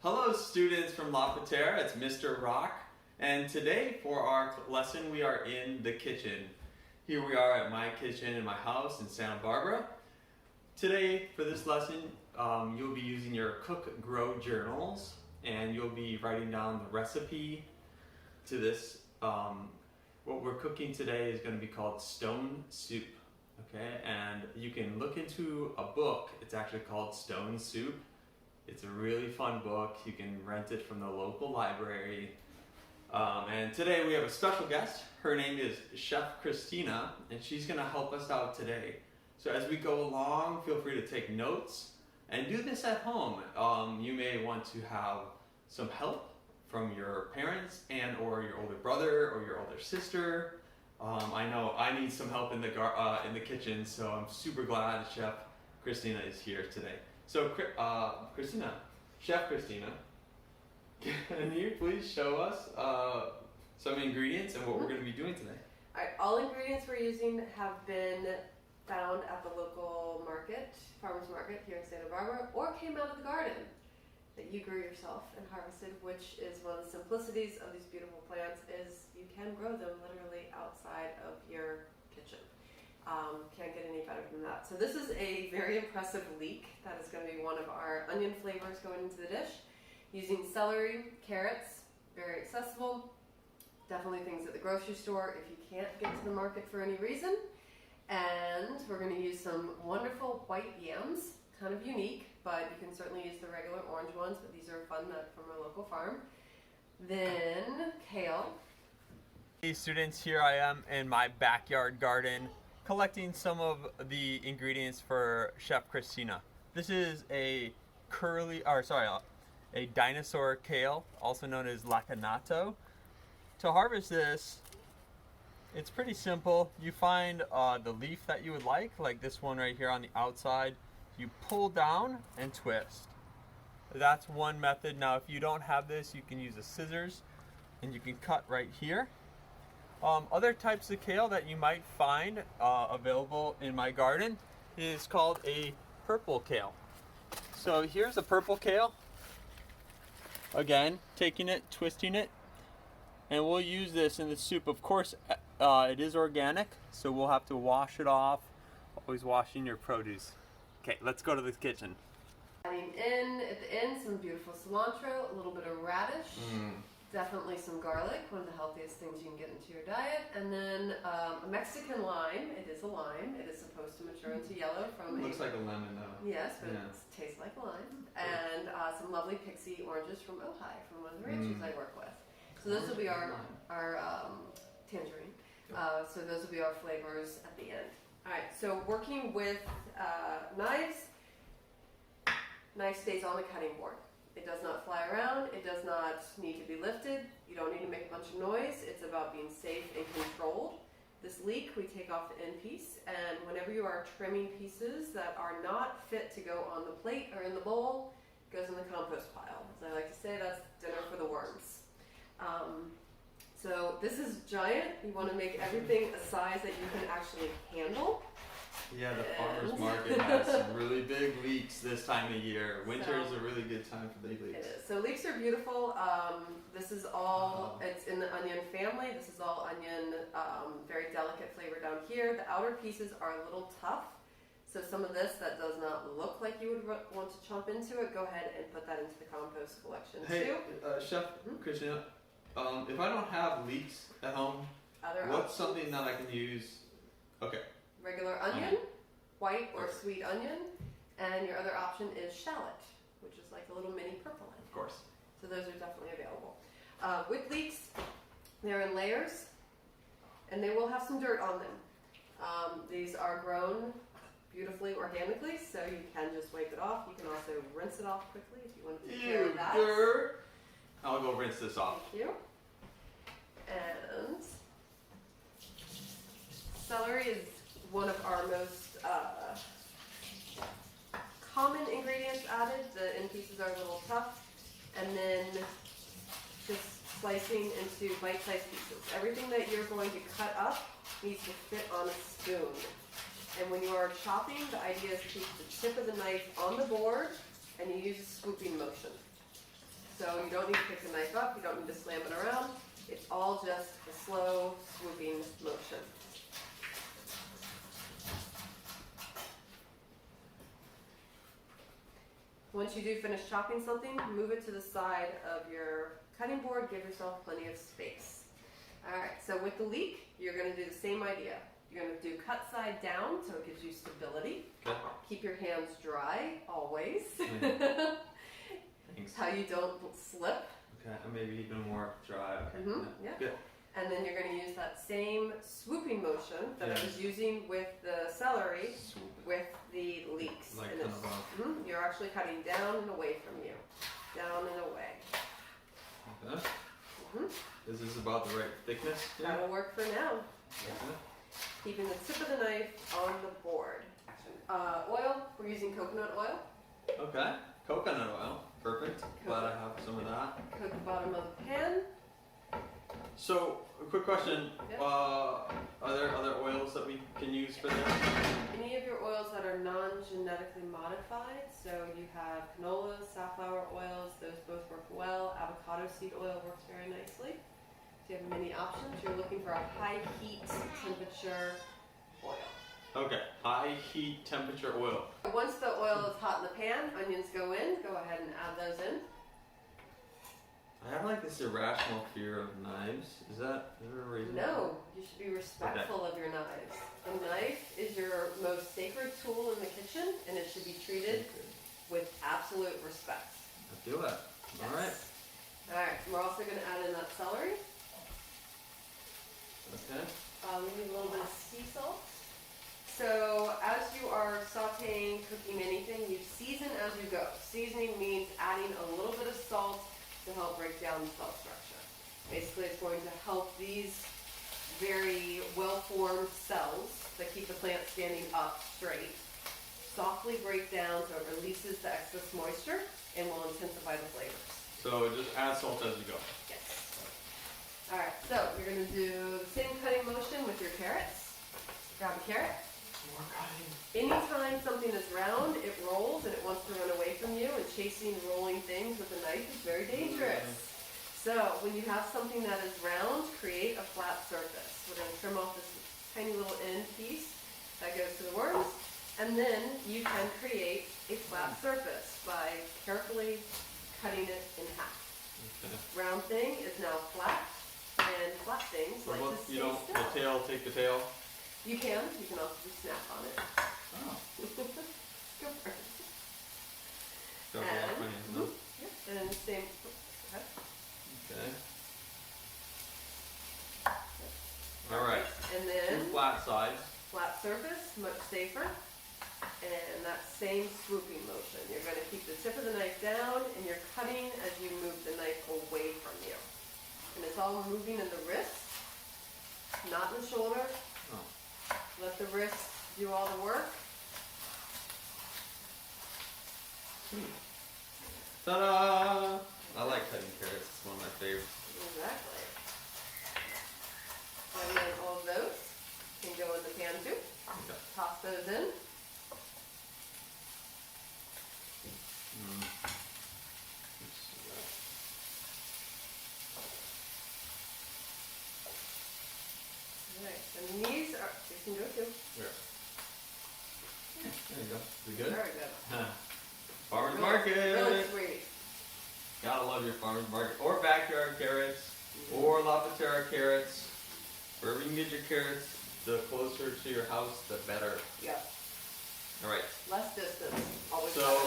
Hello students from La Patera, it's Mr. Rock, and today for our lesson we are in the kitchen. Here we are at my kitchen in my house in Santa Barbara. Today for this lesson you'll be using your Cook Grow journals and you'll be writing down the recipe to this. What we're cooking today is going to be called stone soup. Okay, and you can look into a book, it's actually called Stone Soup. It's a really fun book. You can rent it from the local library. And today we have a special guest. Her name is Chef Christina, and she's going to help us out today. So as we go along, feel free to take notes and do this at home. You may want to have some help from your parents and or your older brother or your older sister. I know I need some help in the kitchen, so I'm super glad Chef Christina is here today. So, Christina, Chef Christina, can you please show us some ingredients and what we're going to be doing today? Alright, all ingredients we're using have been found at the local market, farmer's market here in Santa Barbara, or came out of the garden that you grew yourself and harvested, which is one of the simplicities of these beautiful plants is you can grow them literally outside of your kitchen. Can't get any better than that. So this is a very impressive leek. That is going to be one of our onion flavors going into the dish. Using celery, carrots, very accessible. Definitely things at the grocery store if you can't get to the market for any reason. And we're going to use some wonderful white yams, kind of unique, but you can certainly use the regular orange ones, but these are fun from a local farm. Then kale. Hey students, here I am in my backyard garden collecting some of the ingredients for Chef Christina. This is a dinosaur kale, also known as lacanato. To harvest this, it's pretty simple. You find the leaf that you would like this one right here on the outside. You pull down and twist. That's one method. Now if you don't have this, you can use a scissors and you can cut right here. Other types of kale that you might find available in my garden is called a purple kale. So here's a purple kale. Again, taking it, twisting it, and we'll use this in the soup. Of course, it is organic, so we'll have to wash it off. Always washing your produce. Okay, let's go to the kitchen. Adding in, at the end, some beautiful cilantro, a little bit of radish. Definitely some garlic, one of the healthiest things you can get into your diet. And then a Mexican lime. It is a lime. It is supposed to mature into yellow from Looks like a lemon though. Yes, but Yeah. it tastes like a lime. And some lovely pixie oranges from Ojai, from one of the ranches I work with. So those will be our tangerine. So those will be our flavors at the end. Alright, so working with knives, knife stays on the cutting board. It does not fly around, it does not need to be lifted, you don't need to make a bunch of noise, it's about being safe and controlled. This leek we take off the end piece, and whenever you are trimming pieces that are not fit to go on the plate or in the bowl, it goes in the compost pile. As I like to say, that's dinner for the worms. So this is giant, you want to make everything a size that you can actually handle. Yeah, the farmer's market has some really big leeks this time of year. Winter is a really good time for big leeks. It is. So leeks are beautiful. This is all, it's in the onion family. This is all onion, very delicate flavor down here. The outer pieces are a little tough. So some of this that does not look like you would want to chomp into it, go ahead and put that into the compost collection too. Chef Christina, if I don't have leeks at home, what's something that I can use? Okay. Regular onion, white or sweet onion, and your other option is shallot, which is like a little mini purple onion. Of course. So those are definitely available. With leeks, they're in layers, and they will have some dirt on them. These are grown beautifully organically, so you can just wipe it off. You can also rinse it off quickly if you want to take care of that. Dirt. I'll go rinse this off. Thank you. And celery is one of our most common ingredients added. The end pieces are a little tough. And then just slicing into bite-sized pieces. Everything that you're going to cut up needs to fit on a spoon. And when you are chopping, the idea is to keep the tip of the knife on the board and you use a swooping motion. So you don't need to pick the knife up, you don't need to slam it around. It's all just a slow, swooping motion. Once you do finish chopping something, move it to the side of your cutting board, give yourself plenty of space. Alright, so with the leek, you're going to do the same idea. You're going to do cut side down, so it gives you stability. Okay. Keep your hands dry, always. Thanks. How you don't slip. Okay, and maybe even more dry. Okay. Yeah. Good. And then you're going to use that same swooping motion that I Yeah. was using with the celery Swoop. with the leeks. Like And kind it's- of you're actually cutting down and away from you. Down and away. okay. Mhm. Is this about the right thickness? Yeah. That'll work for now. Okay. Keeping the tip of the knife on the board. Oil, we're using coconut oil. Okay. Coconut oil. Perfect. Glad I have some of that. Coat the bottom of the pan. So, a quick question. Yeah. Are there other oils that we can use for this? Any of your oils that are non-genetically modified, so you have canola, safflower oils, those both work well. Avocado seed oil works very nicely. So you have many options. You're looking for a high heat temperature oil. Okay. High heat temperature oil. Once the oil is hot in the pan, onions go in. Go ahead and add those in. I have like this irrational fear of knives. Is there a reason? No, you should be respectful of your knives. A knife is your most sacred tool in the kitchen, and it should be treated with absolute respect. I feel that. All right. Alright, we're also going to add in that celery. Okay. We need a little bit of sea salt. So as you are sauteing, cooking anything, you season as you go. Seasoning means adding a little bit of salt to help break down the cell structure. Basically, it's going to help these very well-formed cells that keep the plant standing up straight softly break down so it releases the excess moisture and will intensify the flavors. So just add salt as you go. Yes. Alright, so you're going to do the same cutting motion with your carrots. Grab a carrot. More cutting. Anytime something is round, it rolls and it wants to run away from you, and chasing rolling things with a knife is very dangerous. So when you have something that is round, create a flat surface. We're going to trim off this tiny little end piece that goes to the worms, and then you can create a flat surface by carefully cutting it in half. Okay. Round thing is now flat, and flat things So like what, to stay you don't, still. the tail, take the tail. You can also just snap on it. Oh. Go for it. Don't And- wash my hands, no? Yep, and same. Okay. Okay. All right. And Two then flat sides. flat surface, much safer. And that same swooping motion. You're going to keep the tip of the knife down, and you're cutting as you move the knife away from you. And it's all moving in the wrist, not in the shoulder. Oh. Let the wrist do all the work. Ta-da! I like cutting carrots. It's one of my favorites. Exactly. And then all of those can go in the pan too. Okay. Toss those in. Mm. Let's see that. Alright, and these are, you can go too. There. There you go. We good? Very good. Farmer's Really- market. Really sweet. Gotta love your farmer's market or backyard carrots or La Patera carrots. Wherever you can get your carrots, the closer to your house, the better. Yep. All right. Less distance. Always So better.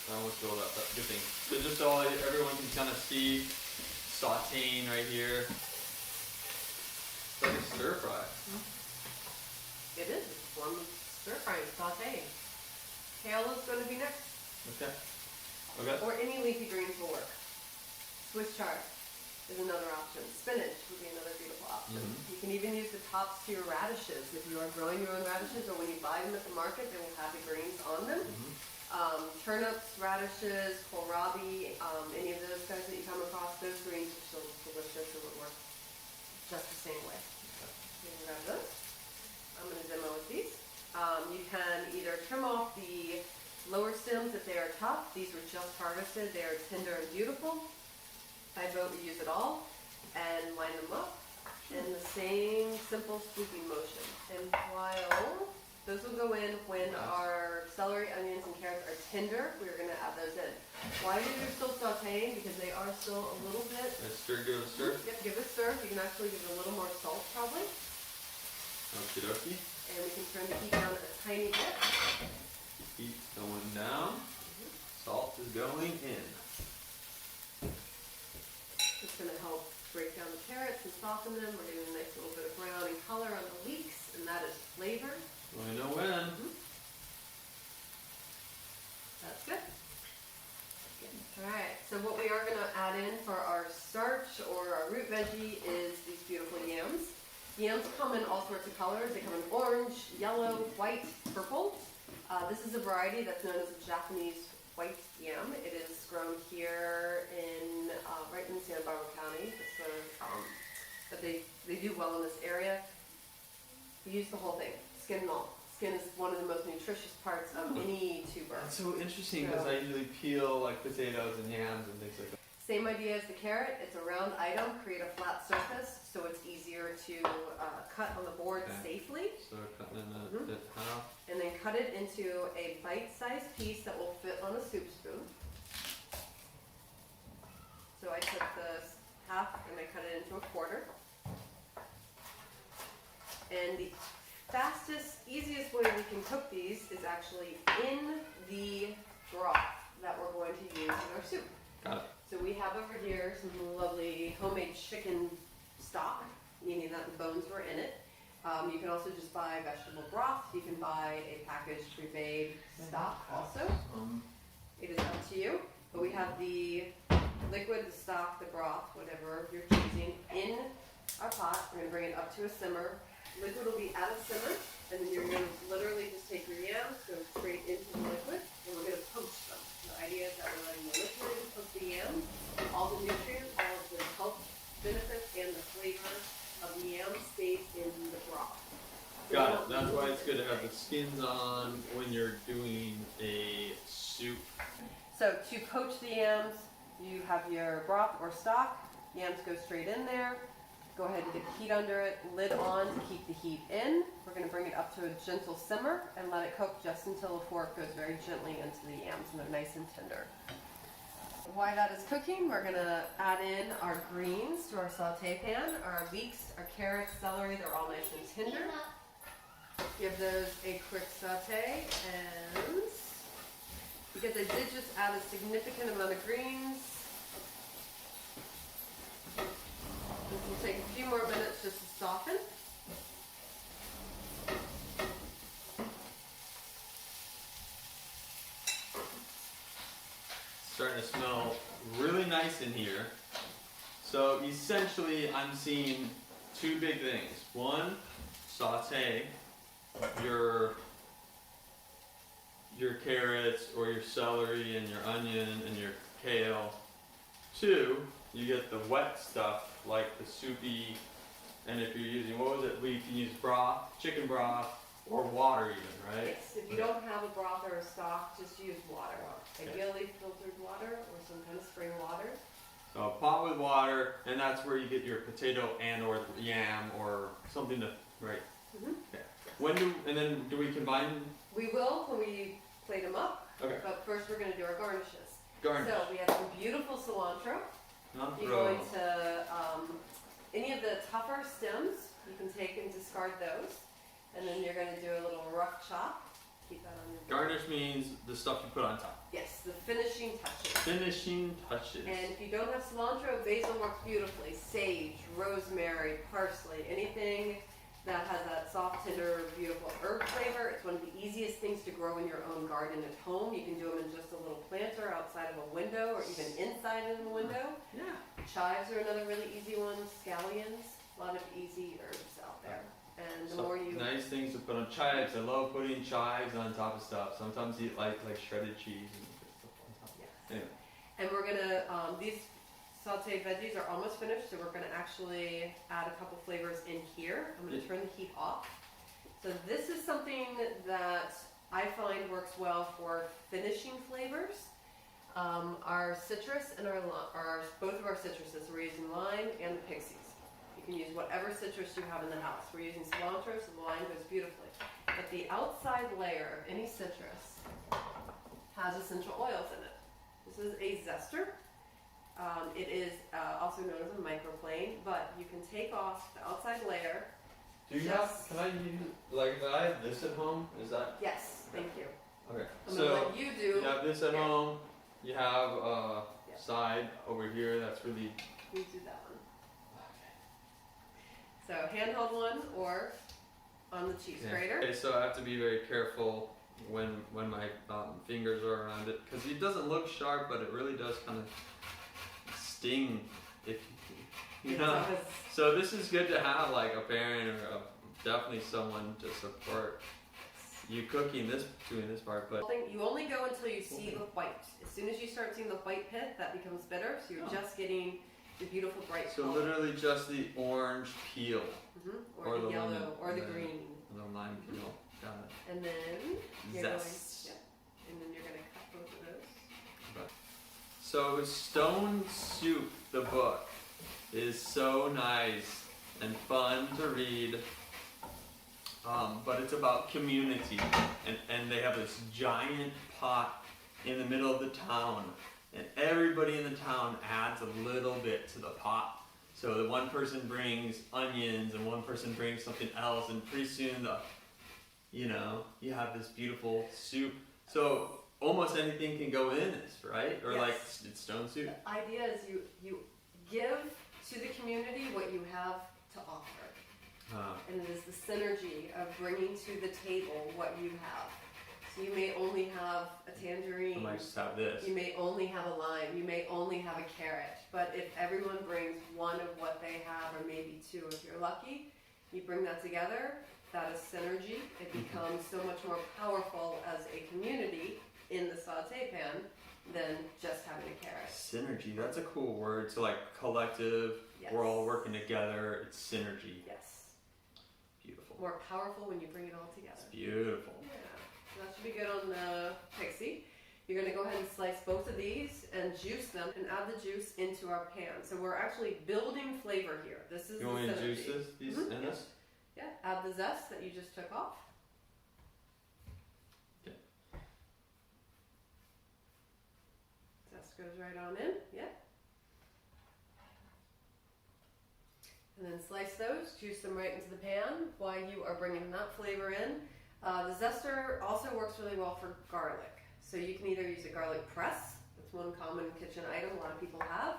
I almost filled up. That's a good thing. So just so everyone can kind of see sauteing right here. It's like a stir fry. It is. It's a form of stir frying, sauteing. Kale is going to be next. Okay. Okay. Or any leafy greens will work. Swiss chard is another option. Spinach would be another beautiful option. Mhm. You can even use the tops to your radishes. If you are growing your own radishes, or when you buy them at the market, they will have the greens on them. Mhm. Turnips, radishes, kohlrabi, any of those guys that you come across, those greens are still delicious and would work just the same way. You can grab those. I'm going to demo with these. You can either trim off the lower stems if they are tough. These were just harvested. They are tender and beautiful. I vote we use it all and line them up in the same simple scooping motion. And while those will go in when our celery, onions, and carrots are tender, we're going to add those in. Why they're still sauteing? Because they are still a little bit. Stir, give it a stir. Yep, give it a stir. You can actually give it a little more salt probably. Okie dokie. And we can turn the heat down a tiny bit. Heat going down. Salt is going in. It's going to help break down the carrots and soften them. We're getting a nice little bit of brown and color on the leeks, and that is flavor. So I know when. That's good. Alright, so what we are going to add in for our starch or our root veggie is these beautiful yams. Yams come in all sorts of colors. They come in orange, yellow, white, purple. This is a variety that's known as a Japanese white yam. It is grown here in right in Santa Barbara County. But they do well in this area. We use the whole thing, skin and all. Skin is one of the most nutritious parts of any tuber. That's so interesting because I usually peel like potatoes and yams and things like that. Same idea as the carrot. It's a round item. Create a flat surface so it's easier to cut on the board safely. So cutting in it half. And then cut it into a bite-sized piece that will fit on a soup spoon. So I took the half and I cut it into a quarter. And the fastest, easiest way we can cook these is actually in the broth that we're going to use in our soup. Got it. So we have over here some lovely homemade chicken stock, meaning that the bones were in it. You can also just buy vegetable broth. You can buy a packaged pre-made stock also. It is up to you. But we have the liquid, the stock, the broth, whatever you're choosing, in our pot. We're going to bring it up to a simmer. Liquid will be at a simmer, and then you're going to literally just take your yams, go straight into the liquid, and we're going to poach them. The idea is that we're letting the liquid cook the yams, and all the nutrients, all of the health benefits, and the flavor of the yam stays in the broth. Got it. That's why it's good to have the skins on when you're doing a soup. So to poach the yams, you have your broth or stock. Yams go straight in there. Go ahead and get the heat under it, lid on to keep the heat in. We're going to bring it up to a gentle simmer and let it cook just until the fork goes very gently into the yams and they're nice and tender. While that is cooking, we're going to add in our greens to our saute pan. Our leeks, our carrots, celery, they're all nice and tender. Give those a quick saute, and because I did just add a significant amount of greens, this will take a few more minutes just to soften. Starting to smell really nice in here. So essentially I'm seeing two big things. One, saute your carrots or your celery and your onion and your kale. Two, you get the wet stuff like the soupy, and if you're using, what was it, we can use broth, chicken broth, or water even, right? Yes, if you don't have a broth or a stock, just use water. Ideally filtered water or some kind of spring water. So a pot with water, and that's where you get your potato and or yam or something to, right? Okay. And then do we combine? We will when we plate them up. Okay. But first we're going to do our garnishes. Garnish. So we have some beautiful cilantro. You're going to, any of the tougher stems, you can take and discard those. And then you're going to do a little rough chop. Keep that on your board. Garnish means the stuff you put on top. Yes, the finishing touches. Finishing touches. And if you don't have cilantro, basil works beautifully. Sage, rosemary, parsley, anything that has that soft, tender, beautiful herb flavor. It's one of the easiest things to grow in your own garden at home. You can do them in just a little planter outside of a window or even inside of a window. Yeah. Chives are another really easy one. Scallions, a lot of easy herbs out there. And the more you... Nice things to put on chives. I love putting chives on top of stuff. Sometimes eat like shredded cheese and stuff on top. Yes. Anyway. And we're gonna, these sauteed veggies are almost finished, so we're gonna actually add a couple flavors in here. I'm gonna turn the heat off. So this is something that I find works well for finishing flavors. Our citrus and both of our citruses, we're using lime and the pixies. You can use whatever citrus you have in the house. We're using cilantro, so the lime goes beautifully. But the outside layer of any citrus has essential oils in it. This is a zester. It is also known as a microplane, but you can take off the outside layer. Do you have, can I use, like, I have this at home? Is that? Yes, thank you. Okay. I'm gonna let you do. You have this at Yeah. home. You have a Yeah. side over here that's really. You do that one. So handheld one or on the cheese grater. Okay, so I have to be very careful when my fingers are around it because it doesn't look sharp, but it really does kind of sting if you know. So this is good to have like a parent or definitely someone to support you cooking this, doing this part. But You only go until you see the white. As soon as you start seeing the white pith, that becomes bitter. So you're just getting the beautiful bright so color. literally just the orange peel Or the yellow lemon, or the and green. the lime peel. Got it. And then you're Zest. going, and then you're gonna cut both of those. So Stone Soup, the book, is so nice and fun to read. But it's about community, and they have this giant pot in the middle of the town, and everybody in the town adds a little bit to the pot. So the one person brings onions, and one person brings something else, and pretty soon you have this beautiful soup. So almost anything can go in this, right? Or Yes. like it's stone soup. The idea is you give to the community what you have to offer. And it is the synergy of bringing to the table what you have. So you may only have a I tangerine, might just have this. you may only have a lime, you may only have a carrot, but if everyone brings one of what they have, or maybe two if you're lucky, you bring that together, that is synergy. It becomes so much more powerful as a community in the saute pan than just having a carrot. Synergy, that's a cool word. So like collective, Yes. we're all working together, it's synergy. Yes. Beautiful. More powerful when you bring it all together. It's beautiful. Yeah. So that should be good on the pixie. You're going to go ahead and slice both of these and juice them and add the juice into our pan. So we're actually building flavor here. This is You want me the to synergy. juice these in this? Yeah, add the zest that you just took off. Okay. Zest goes right on in, yeah. And then slice those, juice them right into the pan while you are bringing that flavor in. The zester also works really well for garlic. So you can either use a garlic press, that's one common kitchen item a lot of people have.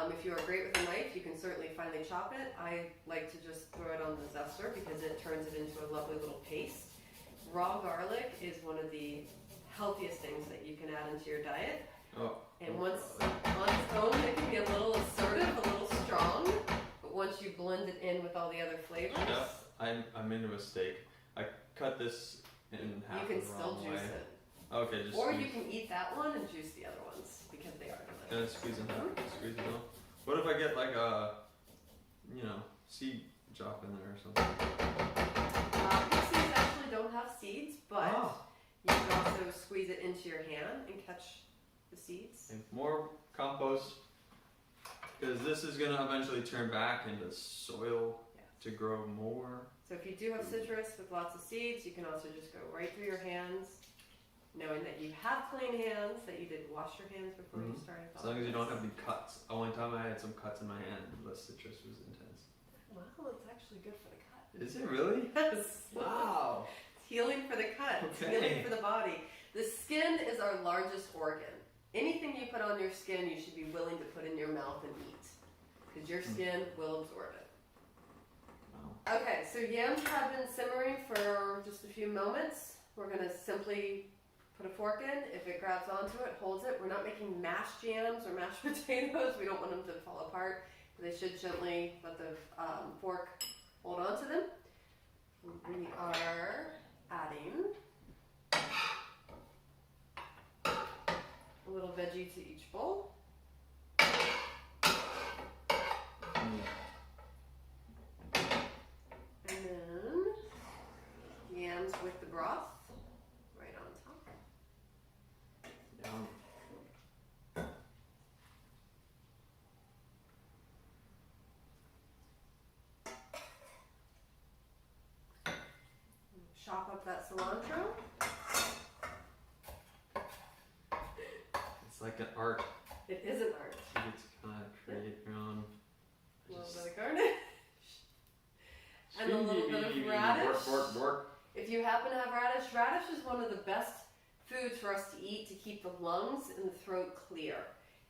If you are great with a knife, you can certainly finely chop it. I like to just throw it on the zester because it turns it into a lovely little paste. Raw garlic is one of the healthiest things that you can add into your diet. Oh. And once on its own, it can be a little assertive, a little strong. But once you blend it in with all the other flavors, Chef, I made a mistake. I cut this in half you can the still wrong juice way. it. Okay, just Or squeeze. you can eat that one and juice the other ones because they are Can I delicious. squeeze in half? Squeeze it all. What if I get like a, seed drop in there or something? Pixies actually don't have seeds, but Oh. you can also squeeze it into your hand and catch the seeds. And more compost, because this is gonna eventually turn back into soil Yeah. to grow more. So if you do have citrus with lots of seeds, you can also just go right through your hands, knowing that you have clean hands, that you did wash your hands before you Mhm. started. As long as you don't have any cuts. One time I had some cuts in my hand. The citrus was intense. Well, it's actually good for the cut. Is it really? Yes. Wow. It's healing for the cut. It's Okay. healing for the body. The skin is our largest organ. Anything you put on your skin, you should be willing to put in your mouth and eat, because your skin will absorb it. Wow. Okay, so yams have been simmering for just a few moments. We're gonna simply put a fork in. If it grabs onto it, holds it. We're not making mashed yams or mashed potatoes. We don't want them to fall apart. They should gently let the fork hold on to them. We are adding a little veggie to each bowl. And then yams with the broth right chop up that cilantro. It's like an art. It is an art. You get to kind of create your own. A little bit of garnish. And a little bit of radish. Work. If you happen to have radish, radish is one of the best foods for us to eat to keep the lungs and the throat clear.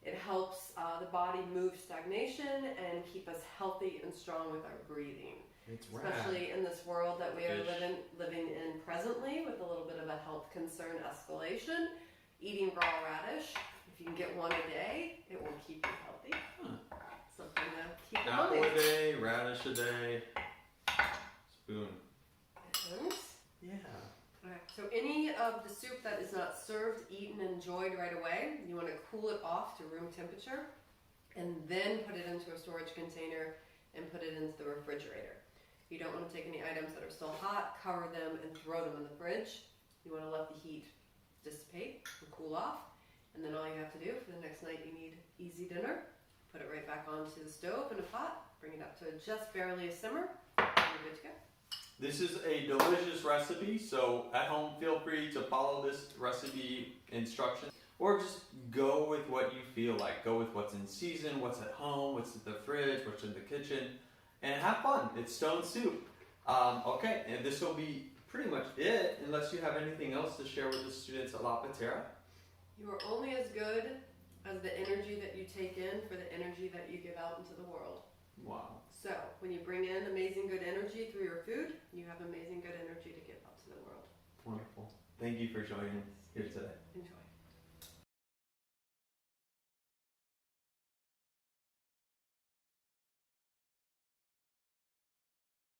It helps the body move stagnation and keep us healthy and strong with our breathing. It's rad. Especially in this world that we are Fish. living in presently with a little bit of a health concern escalation. Eating raw radish, if you can get one a day, it will keep you healthy. Huh. Something to keep in Apple mind. a day, radish a day, spoon. And Yeah. Alright, so any of the soup that is not served, eaten, enjoyed right away, you want to cool it off to room temperature and then put it into a storage container and put it into the refrigerator. You don't want to take any items that are still hot, cover them, and throw them in the fridge. You want to let the heat dissipate and cool off, and then all you have to do for the next night, you need easy dinner. Put it right back onto the stove in a pot, bring it up to just barely a simmer, and you're good to go. This is a delicious recipe, so at home feel free to follow this recipe instructions or just go with what you feel like. Go with what's in season, what's at home, what's in the fridge, what's in the kitchen, and have fun. It's stone soup. Okay, and this will be pretty much it unless you have anything else to share with the students at La Patera. You are only as good as the energy that you take in for the energy that you give out into the world. Wow. So, when you bring in amazing good energy through your food, you have amazing good energy to give out to the world. Wonderful. Thank you for joining us here today.